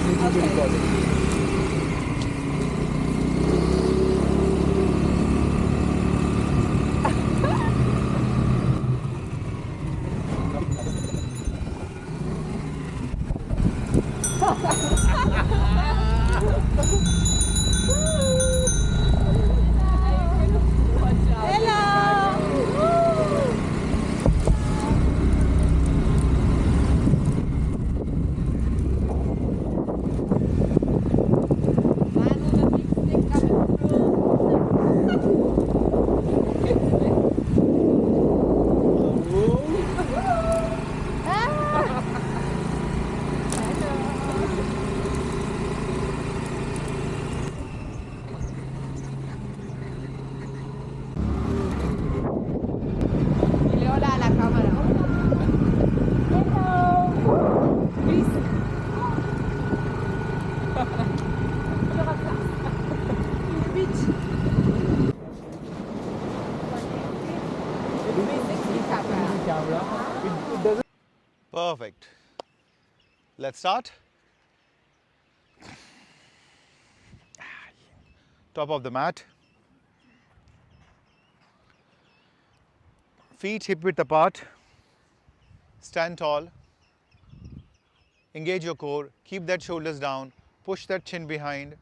it will be recorded. Perfect. Let's start. Top of the mat. Feet hip width apart. Stand tall. Engage your core. Keep that shoulders down. Push that chin behind.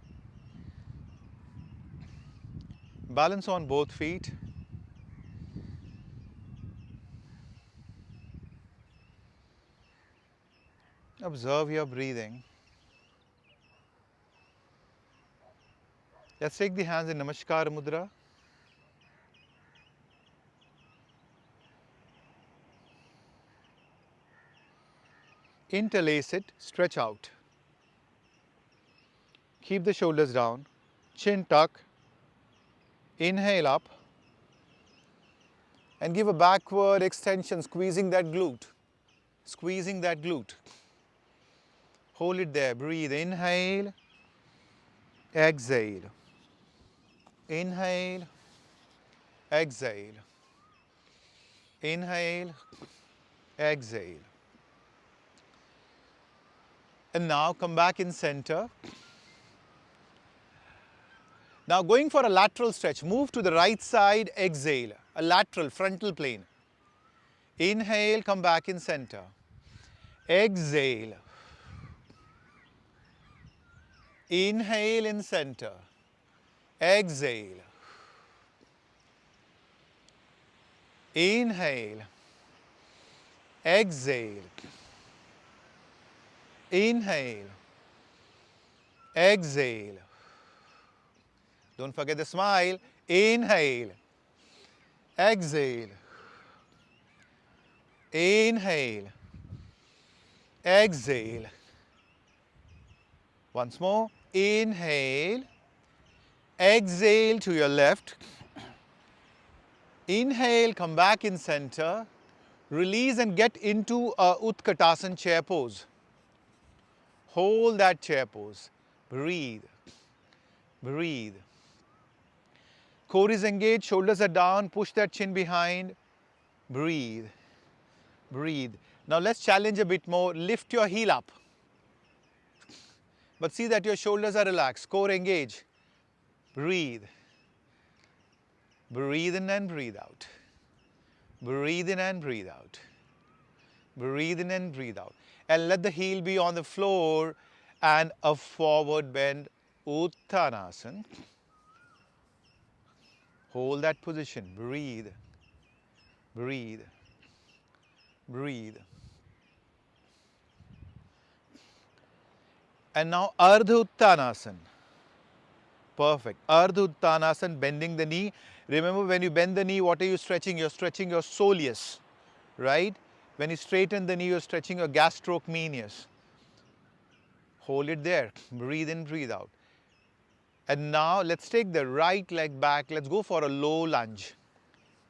Balance on both feet. Observe your breathing. Let's take the hands in Namaskar Mudra. Interlace it, stretch out. Keep the shoulders down. Chin tuck. Inhale up. And give a backward extension, squeezing that glute. Squeezing that glute. Hold it there. Breathe. Inhale. Exhale. Inhale. Exhale. Inhale. Exhale. And now come back in center. Now going for a lateral stretch. Move to the right side. Exhale. A lateral frontal plane. Inhale. Come back in center. Exhale. Inhale in center. Exhale. Inhale. Exhale. Inhale. Exhale. Don't forget the smile. Inhale. Exhale. Inhale. Exhale. Once more. Inhale. Exhale to your left. Inhale, come back in center. Release and get into a Utkatasana chair pose. Hold that chair pose. Breathe. Breathe. Core is engaged, shoulders are down, push that chin behind. Breathe. Breathe. Now let's challenge a bit more. Lift your heel up. But see that your shoulders are relaxed. Core engage. Breathe. Breathe in and breathe out. Breathe in and breathe out. Breathe in and breathe out. And let the heel be on the floor and a forward bend. Uttanasana. Hold that position. Breathe. Breathe. Breathe. And now Ardha Uttanasana. Perfect. Ardha Uttanasana, bending the knee. Remember, when you bend the knee, what are you stretching? You're stretching your soleus, right? When you straighten the knee, you're stretching your gastrocnemius. Hold it there. Breathe in, breathe out. And now let's take the right leg back. Let's go for a low lunge.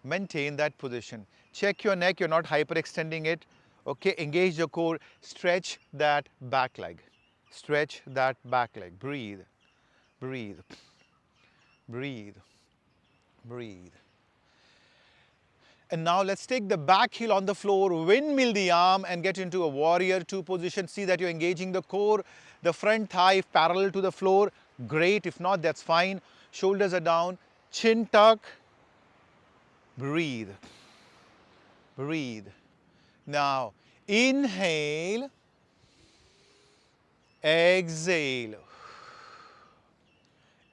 Maintain that position. Check your neck. You're not hyperextending it. Okay, engage your core. Stretch that back leg. Stretch that back leg. Breathe. Breathe. Breathe. Breathe. And now let's take the back heel on the floor, windmill the arm and get into a warrior two position. See that you're engaging the core, the front thigh parallel to the floor. Great. If not, that's fine. Shoulders are down, chin tuck. Breathe. Breathe. Now, inhale, exhale.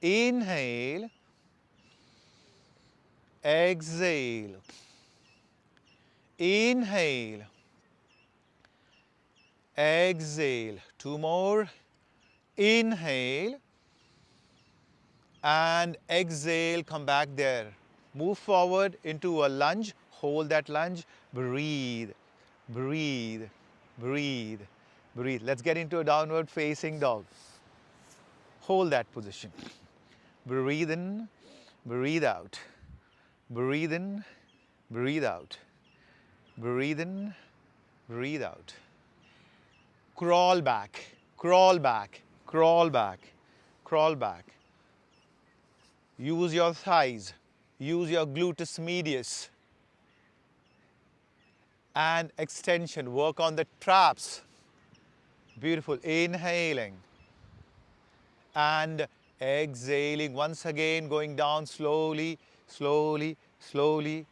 Inhale, exhale. Inhale, exhale. Two more. Inhale and exhale. Come back there. Move forward into a lunge. Hold that lunge. Breathe, breathe, breathe, breathe. Let's get into a downward facing dog. Hold that position. Breathe in, breathe out. Breathe in, breathe out. Breathe in, breathe out. Crawl back, crawl back, crawl back, crawl back. Use your thighs, use your gluteus medius and extension. Work on the traps. Beautiful. Inhaling and exhaling. Once again, going down slowly, slowly, slowly.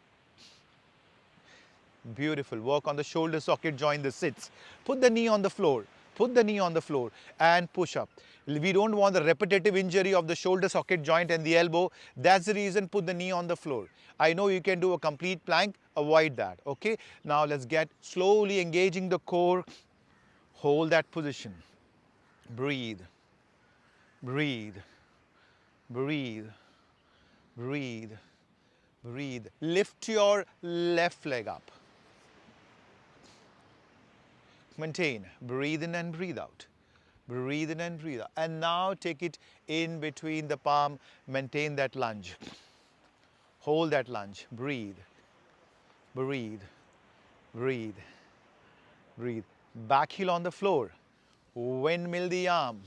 Beautiful. Work on the shoulder socket joint, the sits. Put the knee on the floor. Put the knee on the floor and push up. We don't want the repetitive injury of the shoulder socket joint and the elbow. That's the reason put the knee on the floor. I know you can do a complete plank. Avoid that. Okay. Now let's get slowly engaging the core. Hold that position. Breathe. Breathe. Breathe. Breathe. Breathe. Lift your left leg up. Maintain. Breathe in and breathe out. Breathe in and breathe out. And now take it in between the palm. Maintain that lunge. Hold that lunge. Breathe. Breathe. Breathe. Breathe. Back heel on the floor. Windmill the arm.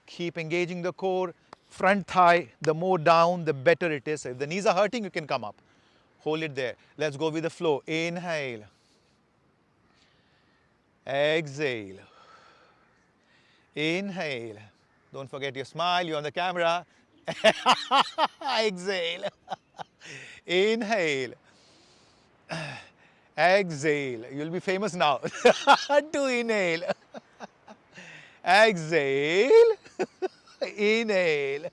Keep engaging the core. Front thigh, the more down, the better it is. If the knees are hurting, you can come up. Hold it there. Let's go with the flow. Inhale. Exhale. Inhale. Don't forget your smile. You're on the camera. Exhale. Inhale. Exhale. You'll be famous now. To inhale. Exhale. Inhale.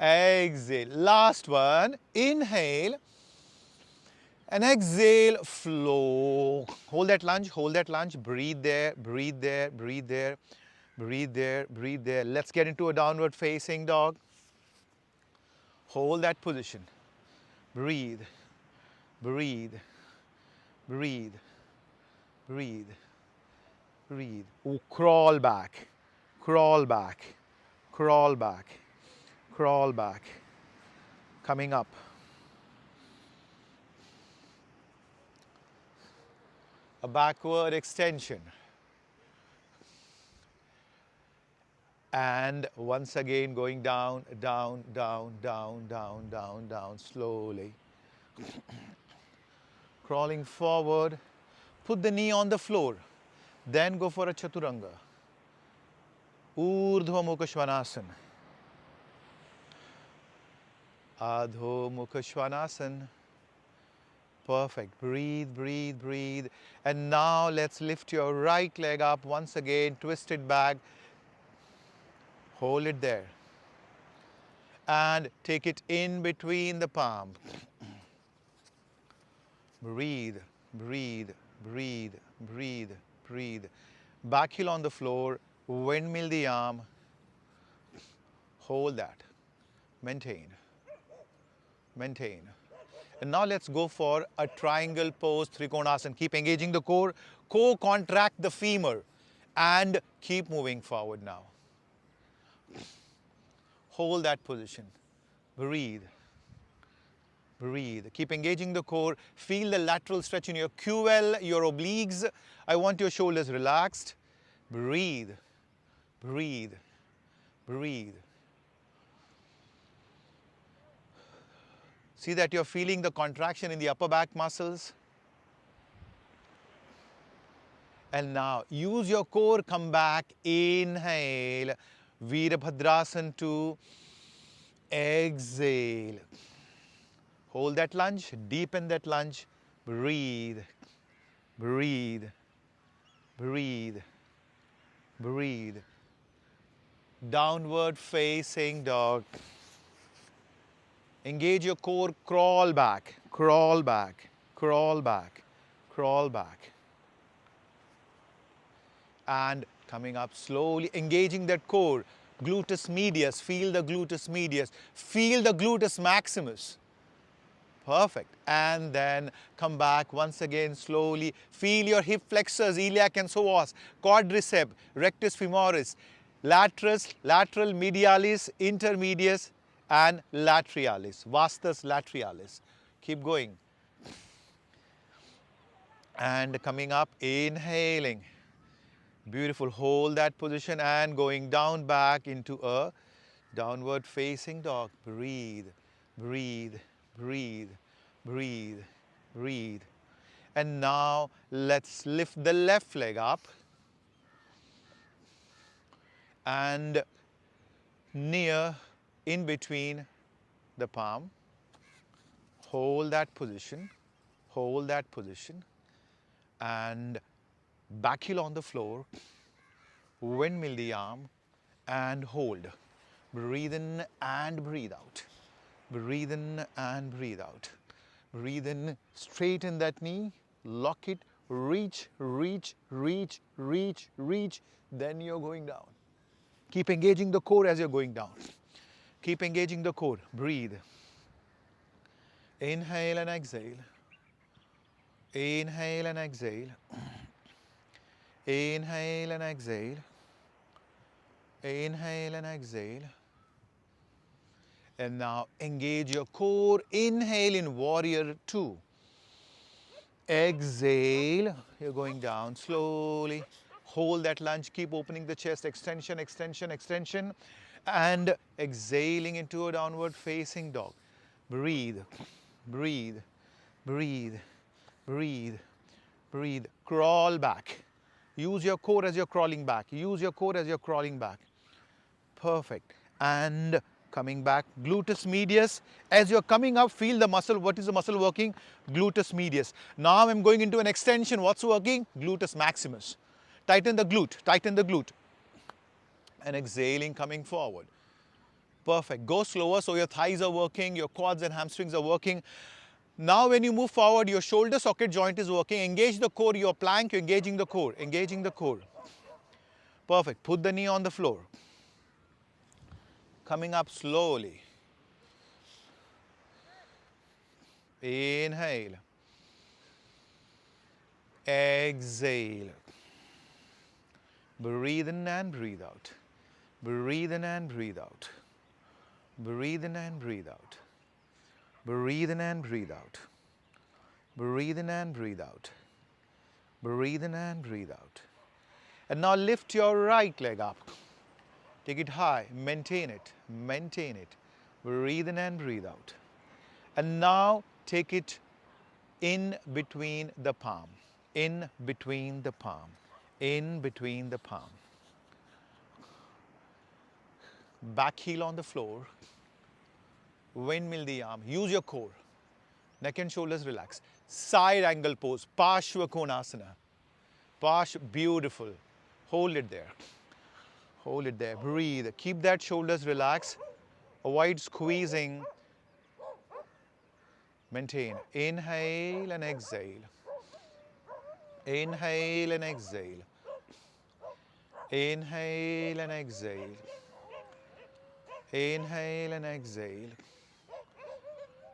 Exhale. Last one. Inhale. And exhale, flow. Hold that lunge, hold that lunge. Breathe there, breathe there, breathe there, breathe there, breathe there. Let's get into a downward facing dog. Hold that position. Breathe, breathe, breathe, breathe, breathe. Ooh, crawl back, crawl back, crawl back, crawl back. Coming up. A backward extension. And once again going down, down, down, down, down, down, down, slowly. Crawling forward. Put the knee on the floor. Then go for a chaturanga. Urdhva Mukha Svanasana. Adho Mukha Svanasana. Perfect. Breathe, breathe, breathe. And now let's lift your right leg up once again. Twist it back. Hold it there. And take it in between the palm. Breathe, breathe, breathe, breathe, breathe. Back heel on the floor. Windmill the arm. Hold that. Maintain. Maintain. And now let's go for a triangle pose, Trikonasana. Keep engaging the core. Co-contract the femur. And keep moving forward now. Hold that position. Breathe. Breathe. Keep engaging the core. Feel the lateral stretch in your QL, your obliques. I want your shoulders relaxed. Breathe. Breathe. Breathe. See that you're feeling the contraction in the upper back muscles. And now use your core, come back, inhale, Virabhadrasana to exhale. Hold that lunge, deepen that lunge, breathe, breathe, breathe, breathe. Downward facing dog. Engage your core, crawl back, crawl back, crawl back, crawl back. And coming up slowly, engaging that core, gluteus medius, feel the gluteus medius, feel the gluteus maximus. Perfect. And then come back once again slowly. Feel your hip flexors, iliac and psoas, quadricep, rectus femoris, lateral medialis, intermedius, and laterales, vastus laterales. Keep going. And coming up, inhaling. Beautiful. Hold that position and going down back into a downward facing dog. Breathe, breathe, breathe, breathe, breathe. And now let's lift the left leg up and near in between the palm. Hold that position, hold that position, and back heel on the floor, windmill the arm and hold. Breathe in and breathe out. Breathe in and breathe out. Breathe in, straighten that knee, lock it, reach, reach, reach, reach, reach, then you're going down. Keep engaging the core as you're going down. Keep engaging the core. Breathe. Inhale and exhale. Inhale and exhale. Inhale and exhale. Inhale and exhale. And now engage your core. Inhale in warrior two. Exhale. You're going down slowly. Hold that lunge. Keep opening the chest. Extension, extension, extension. And exhaling into a downward facing dog. Breathe. Breathe. Breathe. Breathe. Breathe. Crawl back. Use your core as you're crawling back. Use your core as you're crawling back. Perfect. And coming back, gluteus medius. As you're coming up, feel the muscle. What is the muscle working? Gluteus medius. Now I'm going into an extension. What's working? Gluteus maximus. Tighten the glute. Tighten the glute. And exhaling, coming forward. Perfect. Go slower so your thighs are working, your quads and hamstrings are working. Now when you move forward, your shoulder socket joint is working. Engage the core. Your plank, you're engaging the core. Engaging the core. Perfect. Put the knee on the floor. Coming up slowly. Inhale. Exhale. Breathe in and breathe out. Breathe in and breathe out. Breathe in and breathe out. Breathe in and breathe out. Breathe in and breathe out. Breathe in and breathe out. And now lift your right leg up. Take it high. Maintain it. Maintain it. Breathe in and breathe out. And now take it in between the palm. In between the palm. In between the palm. Back heel on the floor. Windmill the arm. Use your core. Neck and shoulders relax. Side angle pose. Parshva Konasana. Beautiful. Hold it there. Hold it there. Breathe. Keep that shoulders relaxed. Avoid squeezing. Maintain. Inhale and exhale. Inhale and exhale. Inhale and exhale. Inhale and exhale.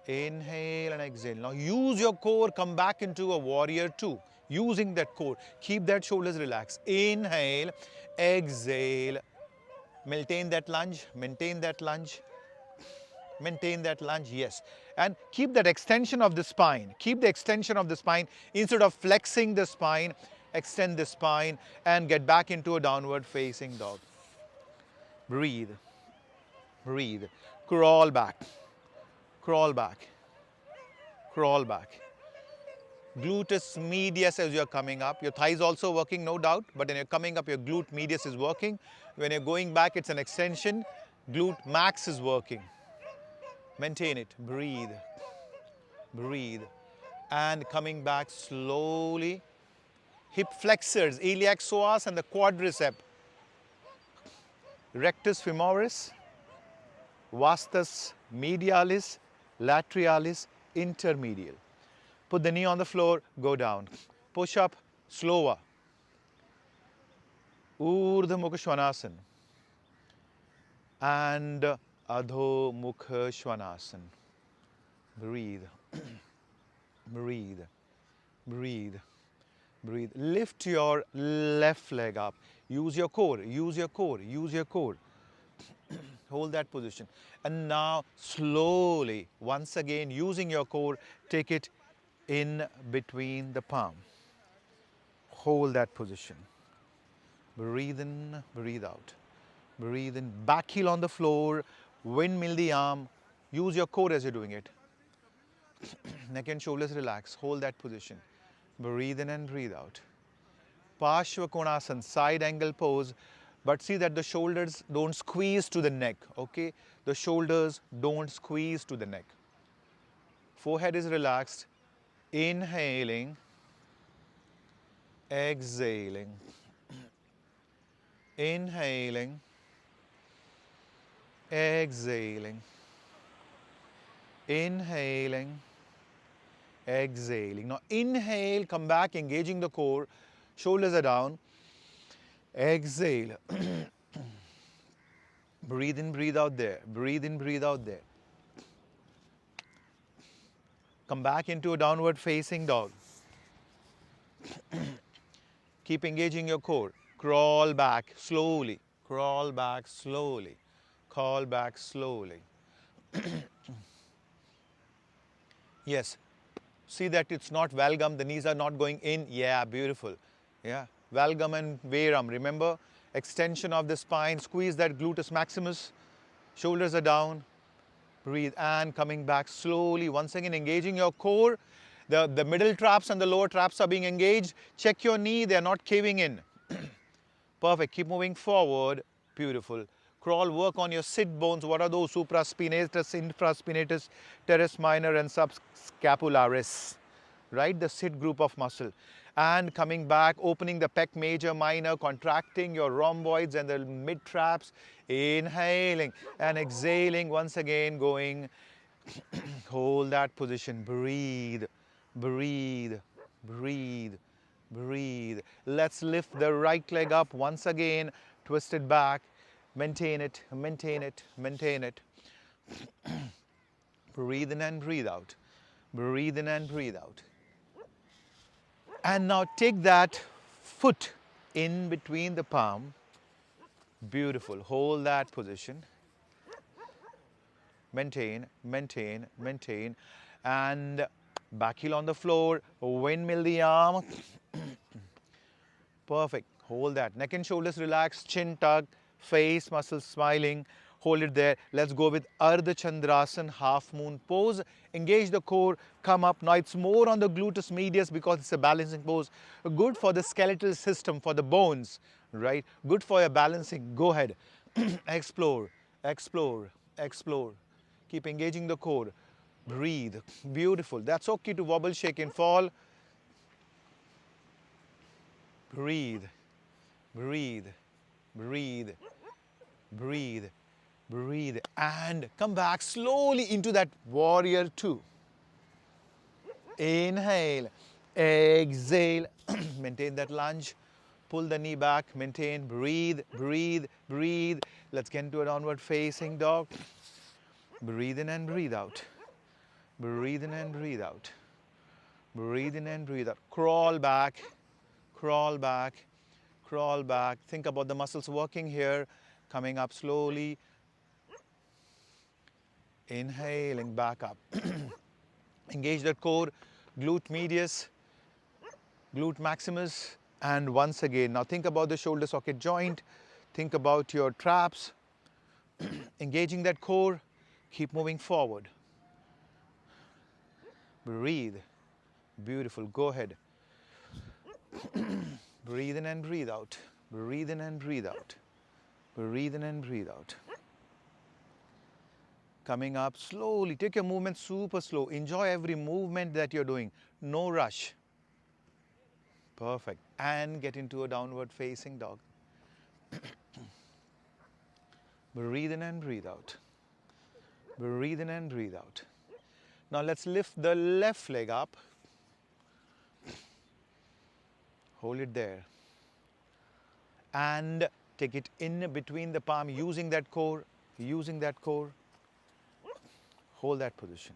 Inhale and exhale. Now use your core, come back into a warrior two. Using that core. Keep that shoulders relaxed. Inhale, exhale. Maintain that lunge, maintain that lunge. Maintain that lunge, yes. And keep that extension of the spine. Keep the extension of the spine. Instead of flexing the spine, extend the spine and get back into a downward facing dog. Breathe. Breathe. Crawl back. Crawl back. crawl back. Gluteus medius as you're coming up. Your thighs also working, no doubt, but when you're coming up, your glute medius is working. When you're going back, it's an extension. Glute max is working. Maintain it. Breathe. Breathe. And coming back slowly. Hip flexors, iliac psoas and the quadricep. Rectus femoris, vastus medialis, laterales, intermedial. Put the knee on the floor, go down. Push up, slower. Urdhva Mukha Svanasana and Adho Mukha Svanasana. Breathe, breathe, breathe, breathe. Lift your left leg up. Use your core, use your core, use your core. Hold that position. And now slowly, once again, using your core, take it in between the palm. Hold that position. Breathe in, breathe out. Breathe in, back heel on the floor, windmill the arm. Use your core as you're doing it. Neck and shoulders relax. Hold that position. Breathe in and breathe out. Parshva Konasana, side angle pose. But see that the shoulders don't squeeze to the neck, okay? The shoulders don't squeeze to the neck. Forehead is relaxed. Inhaling, exhaling. Inhaling, exhaling. Inhaling, exhaling. Now inhale, come back, engaging the core. Shoulders are down. Exhale. Breathe in, breathe out there. Breathe in, breathe out there. Come back into a downward facing dog. Keep engaging your core. Crawl back slowly. Crawl back slowly. Crawl back slowly. Yes. See that it's not valgum. The knees are not going in. Yeah, beautiful. Yeah. Valgum and varum. Remember? Extension of the spine. Squeeze that gluteus maximus. Shoulders are down. Breathe and coming back slowly. Once again, engaging your core. The middle traps and the lower traps are being engaged. Check your knee. They are not caving in. Perfect. Keep moving forward. Beautiful. Crawl, work on your sit bones. What are those? Supraspinatus, infraspinatus, teres minor and subscapularis. Right? The sit group of muscle. And coming back, opening the pec major, minor, contracting your rhomboids and the mid traps. Inhaling and exhaling. Once again, going. Hold that position. Breathe. Breathe. Breathe. Breathe. Let's lift the right leg up once again. Twist it back. Maintain it. Maintain it. Maintain it. Breathe in and breathe out. Breathe in and breathe out. And now take that foot in between the palm. Beautiful. Hold that position. Maintain, maintain, maintain. And back heel on the floor. Windmill the arm. Perfect. Hold that. Neck and shoulders relaxed. Chin tuck. Face muscles smiling. Hold it there. Let's go with Ardha Chandrasana, half moon pose. Engage the core, come up. Now it's more on the gluteus medius because it's a balancing pose. Good for the skeletal system, for the bones, right? Good for your balancing. Go ahead. Explore, explore, explore. Keep engaging the core. Breathe. Beautiful. That's okay to wobble, shake and fall. Breathe, breathe, breathe, breathe. Breathe and come back slowly into that warrior two. Inhale, exhale, maintain that lunge, pull the knee back, maintain, breathe, breathe, breathe. Let's get into a downward facing dog. Breathe in and breathe out. Breathe in and breathe out. Breathe in and breathe out. Crawl back, crawl back, crawl back. Think about the muscles working here, coming up slowly. Inhaling back up. Engage that core, glute medius, glute maximus, and once again, now think about the shoulder socket joint, think about your traps, engaging that core, keep moving forward. Breathe. Beautiful. Go ahead. Breathe in and breathe out. Breathe in and breathe out. Breathe in and breathe out. Coming up slowly. Take your movement super slow. Enjoy every movement that you're doing. No rush. Perfect. And get into a downward facing dog. Breathe in and breathe out. Breathe in and breathe out. Now let's lift the left leg up. Hold it there. And take it in between the palm, using that core, using that core. Hold that position.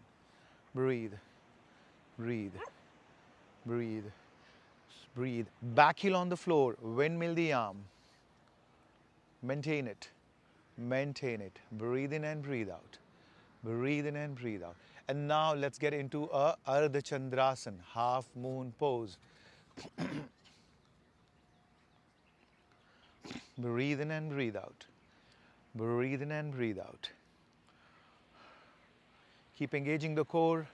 Breathe, breathe, breathe, breathe. Back heel on the floor, windmill the arm. Maintain it, maintain it. Breathe in and breathe out. Breathe in and breathe out. And now let's get into a Ardha Chandrasana, half moon pose. Breathe in and breathe out. Breathe in and breathe out. Keep engaging the core.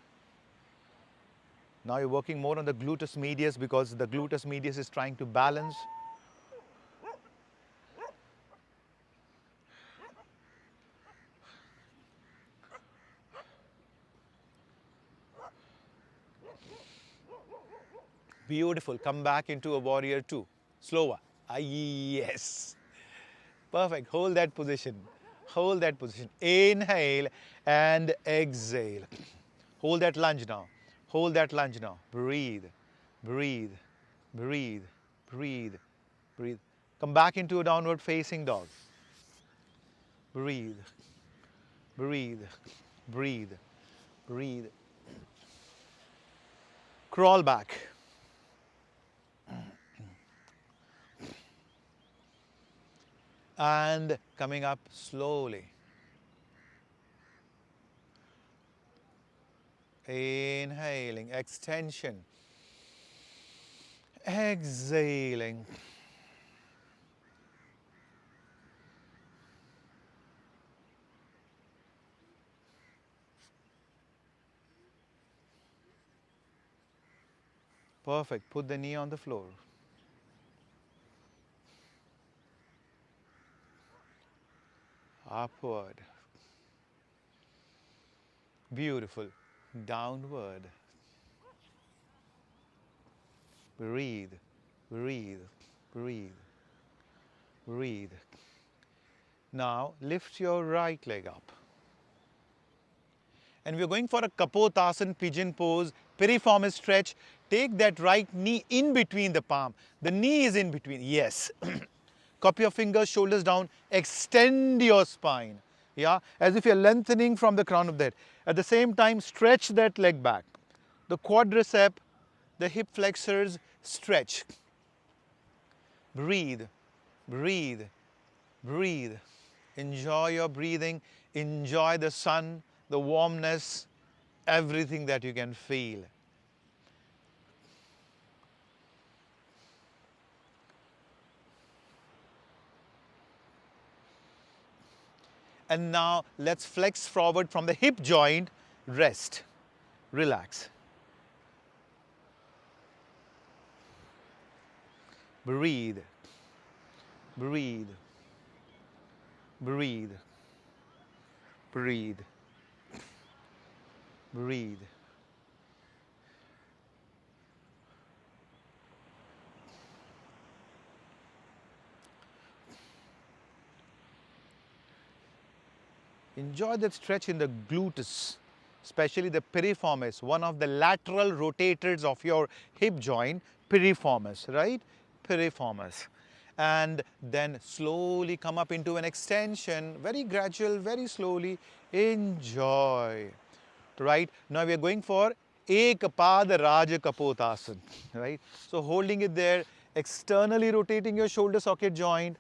Now you're working more on the gluteus medius because the gluteus medius is trying to balance. Beautiful. Come back into a warrior two. Slower. Ah, yes. Perfect. Hold that position. Hold that position. Inhale and exhale. Hold that lunge now. Hold that lunge now. Breathe, breathe, breathe, breathe, breathe. Come back into a downward facing dog. Breathe, breathe, breathe, breathe. Crawl back. And coming up slowly. Inhaling, extension. Exhaling. Perfect. Put the knee on the floor. Upward. Beautiful. Downward. Breathe, breathe, breathe, breathe. Now lift your right leg up. And we're going for a Kapotasana pigeon pose, piriformis stretch. Take that right knee in between the palm. The knee is in between, yes. Cup your fingers, shoulders down, extend your spine. Yeah, as if you're lengthening from the crown of the head. At the same time, stretch that leg back. The quadricep, the hip flexors, stretch. Breathe, breathe, breathe. Enjoy your breathing. Enjoy the sun, the warmness, everything that you can feel. And now let's flex forward from the hip joint. Rest, relax. Breathe, breathe, breathe, breathe, breathe. Enjoy that stretch in the gluteus, especially the piriformis, one of the lateral rotators of your hip joint, piriformis, right? Piriformis. And then slowly come up into an extension, very gradual, very slowly. Enjoy. Right? Now we are going for Ekapada Raja Kapotasana, right? So holding it there, externally rotating your shoulder socket joint.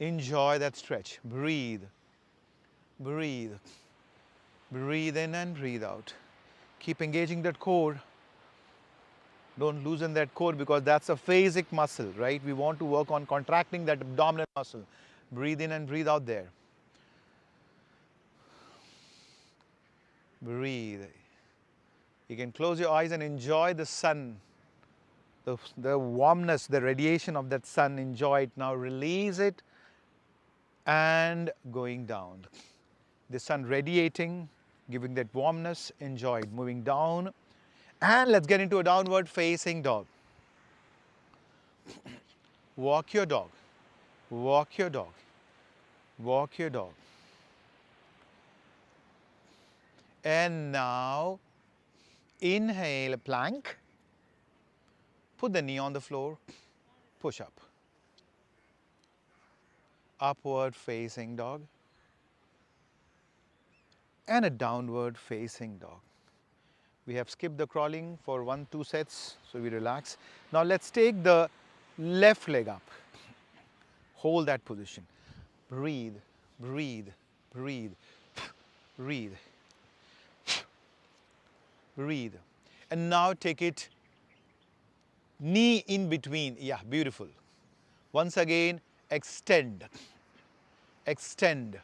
Enjoy that stretch. Breathe. Breathe. Breathe in and breathe out. Keep engaging that core. Don't loosen that core because that's a phasic muscle, right? We want to work on contracting that abdominal muscle. Breathe in and breathe out there. Breathe. You can close your eyes and enjoy the sun, the warmness, the radiation of that sun. Enjoy it. Now release it and going down. The sun radiating, giving that warmness. Enjoy it. Moving down. And let's get into a downward facing dog. Walk your dog. Walk your dog. Walk your dog. And now inhale, plank. Put the knee on the floor. Push up. Upward facing dog. And a downward facing dog. We have skipped the crawling for 1-2 sets, so we relax. Now let's take the left leg up. Hold that position. Breathe, breathe, breathe, breathe, breathe. And now take it knee in between. Yeah, beautiful. Once again, extend, extend,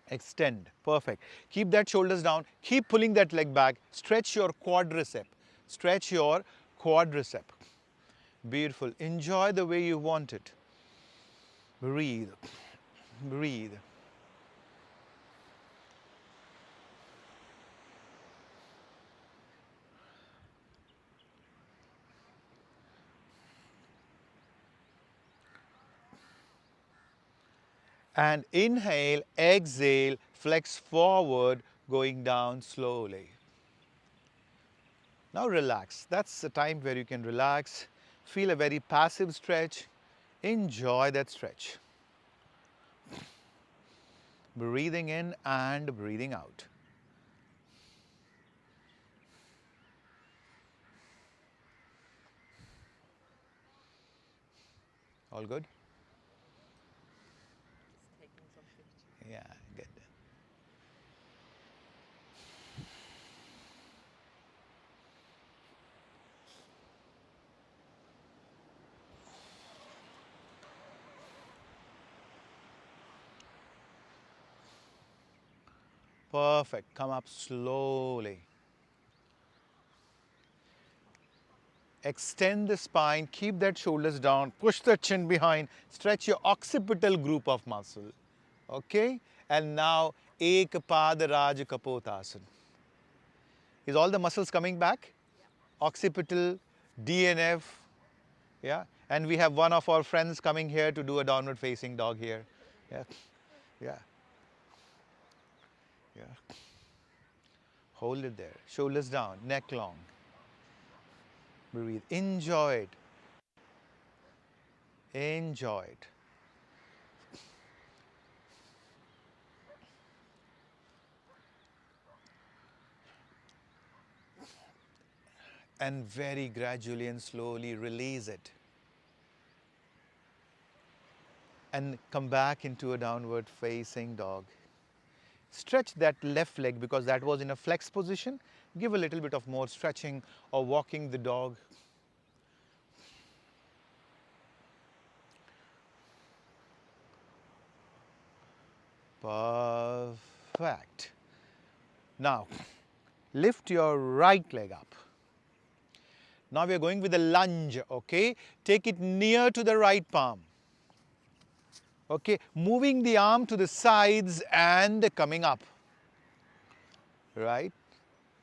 extend. Perfect. Keep that shoulders down. Keep pulling that leg back. Stretch your quadricep. Stretch your quadricep. Beautiful. Enjoy the way you want it. Breathe. Breathe. And inhale, exhale, flex forward, going down slowly. Now relax. That's the time where you can relax. Feel a very passive stretch. Enjoy that stretch. Breathing in and breathing out. All good? Yeah, good. Perfect. Come up slowly. Extend the spine, keep that shoulders down, push the chin behind, stretch your occipital group of muscle. Okay? And now, Ek Padaraj Kapotasana. Is all the muscles coming back? Occipital, DNF, yeah? And we have one of our friends coming here to do a downward facing dog here. Yeah, yeah, yeah. Hold it there. Shoulders down, neck long. Breathe. Enjoy it. Enjoy it. And very gradually and slowly release it. And come back into a downward facing dog. Stretch that left leg because that was in a flex position. Give a little bit of more stretching or walking the dog. Perfect. Now, lift your right leg up. Now we are going with the lunge, okay? Take it near to the right palm. Okay, moving the arm to the sides and coming up. Right?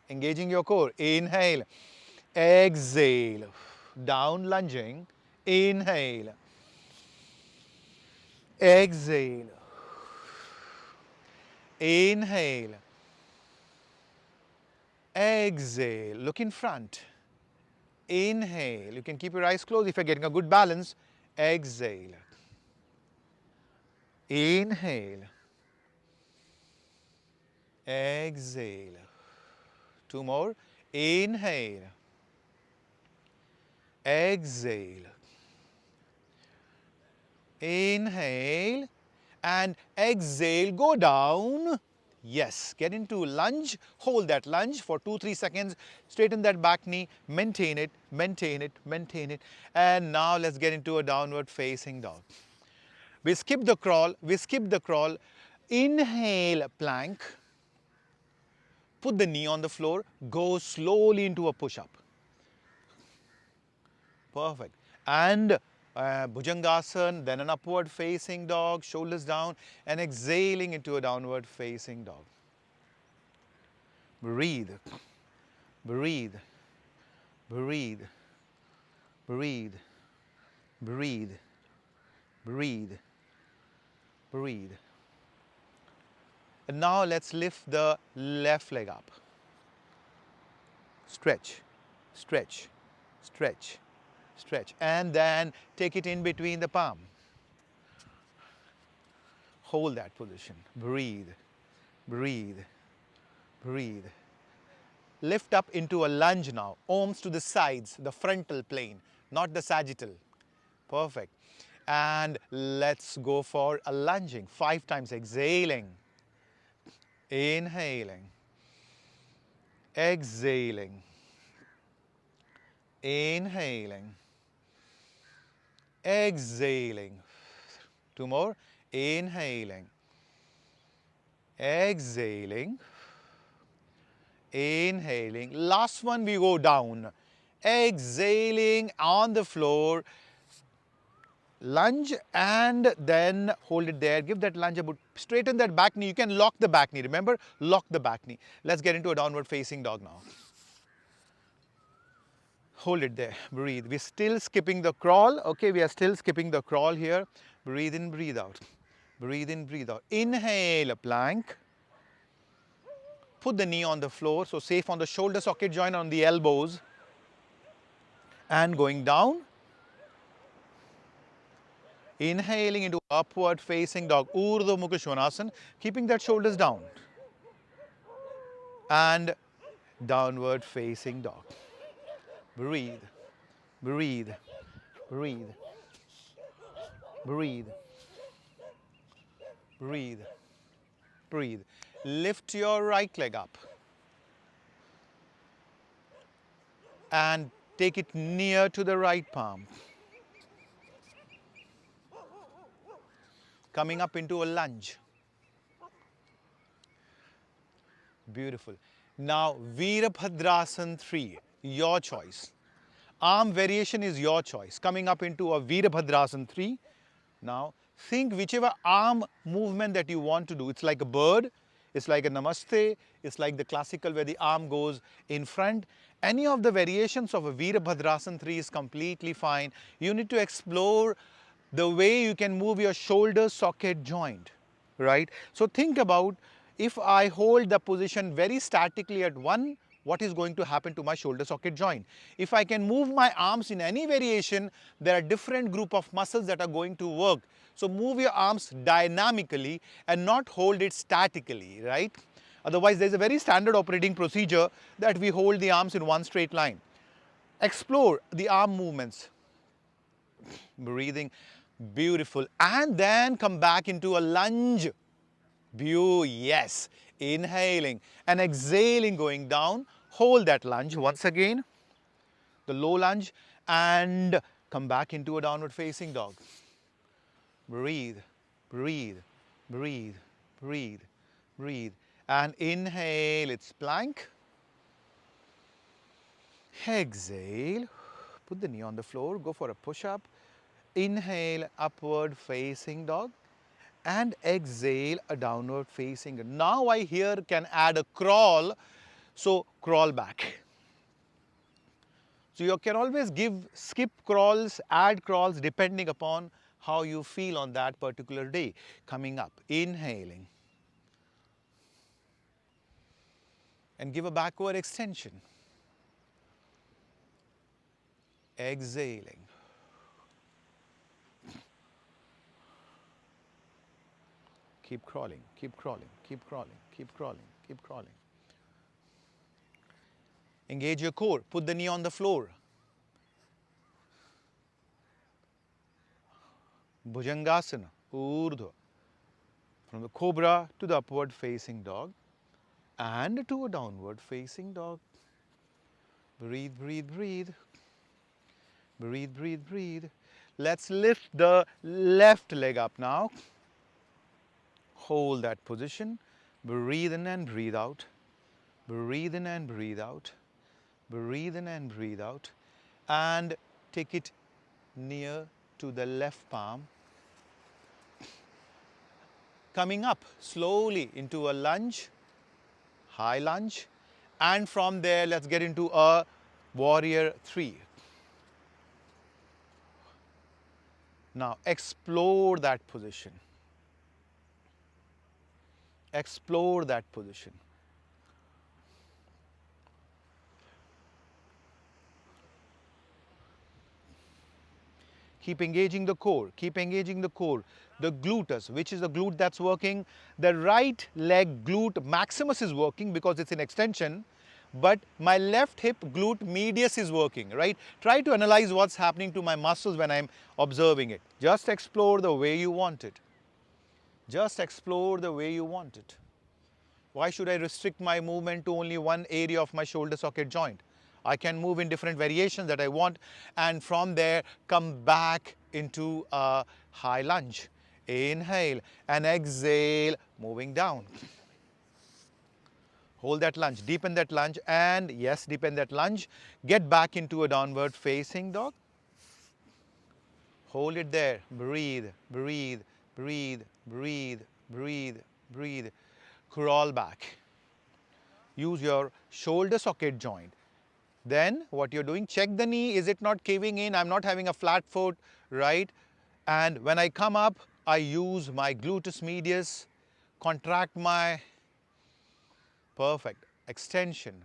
Engaging your core. Inhale. Exhale. Down lunging. Inhale. Exhale. Inhale. Exhale. Look in front. Inhale. You can keep your eyes closed if you're getting a good balance. Exhale. Inhale. Exhale. Two more. Inhale. Exhale. Inhale and exhale. Go down. Yes. Get into lunge. Hold that lunge for 2-3 seconds. Straighten that back knee. Maintain it. Maintain it. Maintain it. And now let's get into a downward facing dog. We skip the crawl. We skip the crawl. Inhale, plank. Put the knee on the floor, go slowly into a push-up. Perfect. And Bhujangasana, then an upward facing dog, shoulders down, and exhaling into a downward facing dog. Breathe, breathe, breathe, breathe, breathe, breathe, breathe. And now let's lift the left leg up. Stretch, stretch, stretch, stretch. And then take it in between the palm. Hold that position. Breathe, breathe, breathe. Lift up into a lunge now. Arms to the sides, the frontal plane, not the sagittal. Perfect. And let's go for a lunging. 5 times. Exhaling. Inhaling. Exhaling. Inhaling. Exhaling. 2 more. Inhaling. Exhaling. Inhaling. Last one, we go down. Exhaling on the floor. Lunge and then hold it there. Give that lunge about, straighten that back knee. You can lock the back knee. Remember, lock the back knee. Let's get into a downward facing dog now. Hold it there. Breathe. We're still skipping the crawl. Okay, we are still skipping the crawl here. Breathe in, breathe out. Breathe in, breathe out. Inhale, a plank. Put the knee on the floor, so safe on the shoulder socket joint, on the elbows. And going down. Inhaling into upward facing dog, Urdhva Mukha Svanasana, keeping that shoulders down. And downward facing dog. Breathe, breathe, breathe, breathe, breathe, breathe. Lift your right leg up. And take it near to the right palm. Coming up into a lunge. Beautiful. Now, Virabhadrasana 3, your choice. Arm variation is your choice. Coming up into a Virabhadrasana 3. Now, think whichever arm movement that you want to do. It's like a bird, it's like a namaste, it's like the classical where the arm goes in front. Any of the variations of a Virabhadrasana 3 is completely fine. You need to explore the way you can move your shoulder socket joint, right? So think about, if I hold the position very statically at 1, what is going to happen to my shoulder socket joint? If I can move my arms in any variation, there are different group of muscles that are going to work. So move your arms dynamically and not hold it statically, right? Otherwise, there is a very standard operating procedure that we hold the arms in one straight line. Explore the arm movements. Breathing, beautiful. And then come back into a lunge. Yes. Inhaling and exhaling, going down. Hold that lunge once again, the low lunge, and come back into a downward facing dog. Breathe, breathe, breathe, breathe, breathe. And inhale, it's plank. Exhale, put the knee on the floor, go for a push-up. Inhale, upward facing dog. And exhale, a downward facing. Now I here can add a crawl, so crawl back. So you can always skip crawls, add crawls depending upon how you feel on that particular day. Coming up, inhaling. And give a backward extension. Exhaling. Keep crawling, keep crawling, keep crawling, keep crawling, keep crawling. Engage your core. Put the knee on the floor. Bhujangasana, Urdhva. From the cobra to the upward facing dog and to a downward facing dog. Breathe, breathe, breathe. Breathe, breathe, breathe. Let's lift the left leg up now. Hold that position. Breathe in and breathe out. Breathe in and breathe out. Breathe in and breathe out. And take it near to the left palm. Coming up slowly into a lunge, high lunge. And from there, let's get into a warrior 3. Now, explore that position. Explore that position. Keep engaging the core. Keep engaging the core. The gluteus, which is the glute that's working. The right leg glute maximus is working because it's in extension. But my left hip glute medius is working, right? Try to analyze what's happening to my muscles when I'm observing it. Just explore the way you want it. Just explore the way you want it. Why should I restrict my movement to only one area of my shoulder socket joint? I can move in different variations that I want, and from there come back into a high lunge. Inhale and exhale, moving down. Hold that lunge, deepen that lunge, and yes, deepen that lunge. Get back into a downward facing dog. Hold it there. Breathe, breathe, breathe, breathe, breathe, breathe. Crawl back. Use your shoulder socket joint. Then what you're doing, check the knee, is it not caving in? I'm not having a flat foot, right? And when I come up, I use my gluteus medius, contract my, perfect, extension.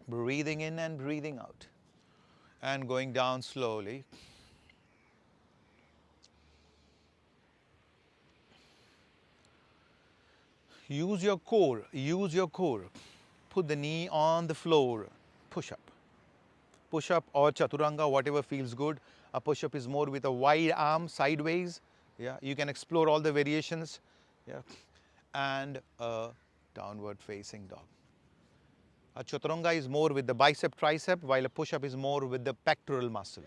Breathing in and breathing out. And going down slowly. Use your core, use your core. Put the knee on the floor, push up. Push up or chaturanga, whatever feels good. A push up is more with a wide arm sideways. Yeah, you can explore all the variations. Yeah, and a downward facing dog. A chaturanga is more with the bicep tricep, while a push up is more with the pectoral muscle.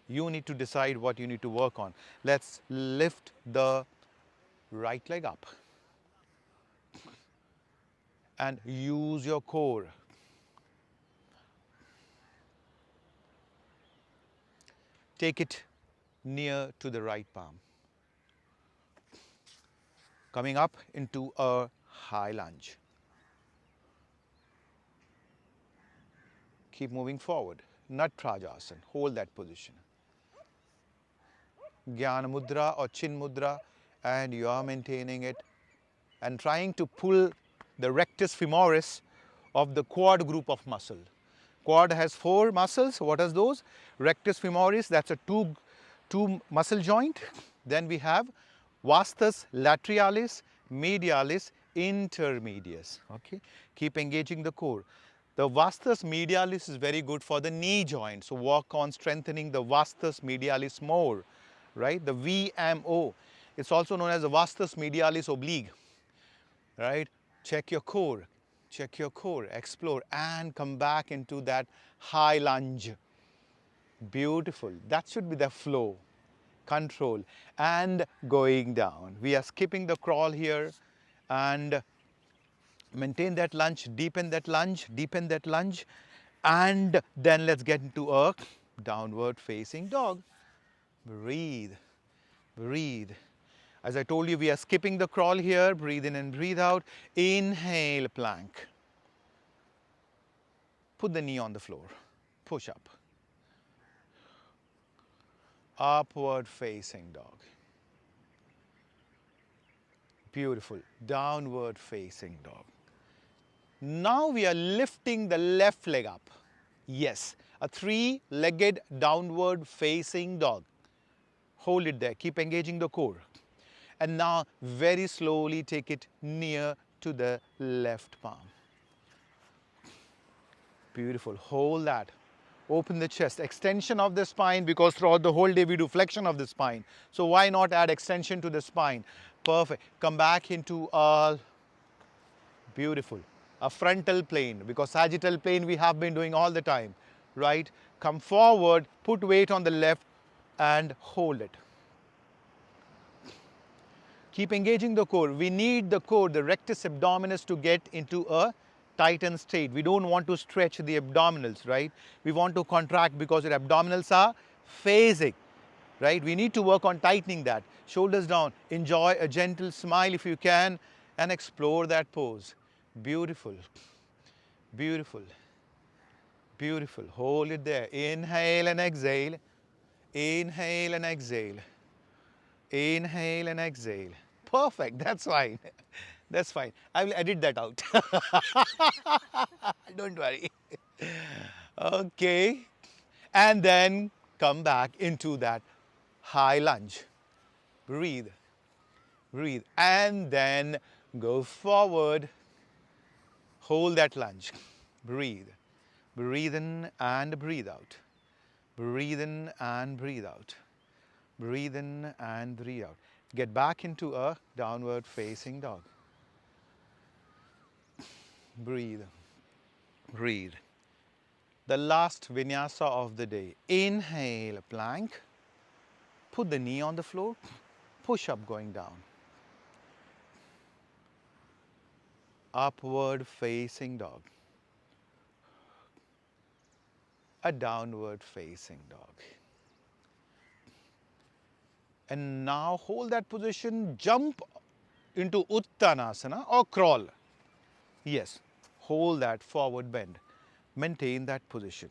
You need to decide what you need to work on. Let's lift the right leg up and use your core. Take it near to the right palm. Coming up into a high lunge. Keep moving forward. Natrajasana. Hold that position. Jnana Mudra or Chin Mudra, and you are maintaining it and trying to pull the rectus femoris of the quad group of muscle. Quad has 4 muscles. What are those? Rectus femoris, that's a two muscle joint. Then we have vastus lateralis, medialis, intermedius. Okay, keep engaging the core. The vastus medialis is very good for the knee joint, so work on strengthening the vastus medialis more, right? The VMO. It's also known as the vastus medialis oblique, right? Check your core. Check your core, explore, and come back into that high lunge. Beautiful. That should be the flow. Control and going down. We are skipping the crawl here and maintain that lunge, deepen that lunge, deepen that lunge, and then let's get into a downward facing dog. Breathe, breathe. As I told you, we are skipping the crawl here. Breathe in and breathe out. Inhale, plank. Put the knee on the floor. Push up. Upward facing dog. Beautiful. Downward facing dog. Now we are lifting the left leg up. Yes, a 3-legged downward facing dog. Hold it there. Keep engaging the core. And now very slowly take it near to the left palm. Beautiful. Hold that. Open the chest. Extension of the spine, because throughout the whole day we do flexion of the spine. So why not add extension to the spine? Perfect. Come back into a beautiful. A frontal plane, because sagittal plane we have been doing all the time. Right? Come forward, put weight on the left and hold it. Keep engaging the core. We need the core, the rectus abdominis, to get into a tightened state. We don't want to stretch the abdominals, right? We want to contract because your abdominals are phasic, right? We need to work on tightening that. Shoulders down. Enjoy a gentle smile if you can and explore that pose. Beautiful, beautiful, beautiful. Hold it there. Inhale and exhale. Inhale and exhale. Inhale and exhale. Perfect. That's fine. That's fine. I will edit that out. Don't worry. Okay. And then come back into that high lunge. Breathe. Breathe. And then go forward. Hold that lunge. Breathe. Breathe in and breathe out. Breathe in and breathe out. Breathe in and breathe out. Get back into a downward facing dog. Breathe. Breathe. The last vinyasa of the day. Inhale, plank. Put the knee on the floor. Push up, going down. Upward facing dog. A downward facing dog. And now hold that position, jump into Uttanasana or crawl. Yes, hold that forward bend. Maintain that position.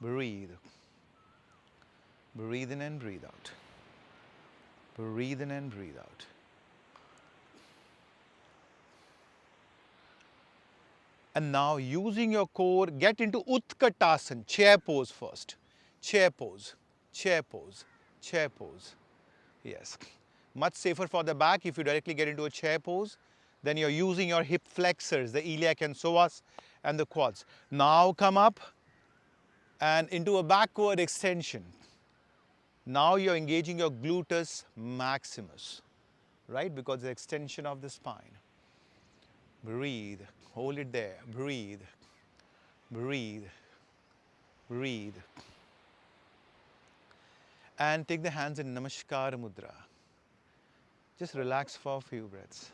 Breathe. Breathe in and breathe out. Breathe in and breathe out. And now using your core, get into Utkatasana, chair pose first. Chair pose, chair pose, chair pose. Yes. Much safer for the back if you directly get into a chair pose. Then you're using your hip flexors, the iliac and psoas and the quads. Now come up and into a backward extension. Now you're engaging your gluteus maximus, right? Because the extension of the spine. Breathe. Hold it there. Breathe. Breathe. Breathe. And take the hands in Namaskar Mudra. Just relax for a few breaths.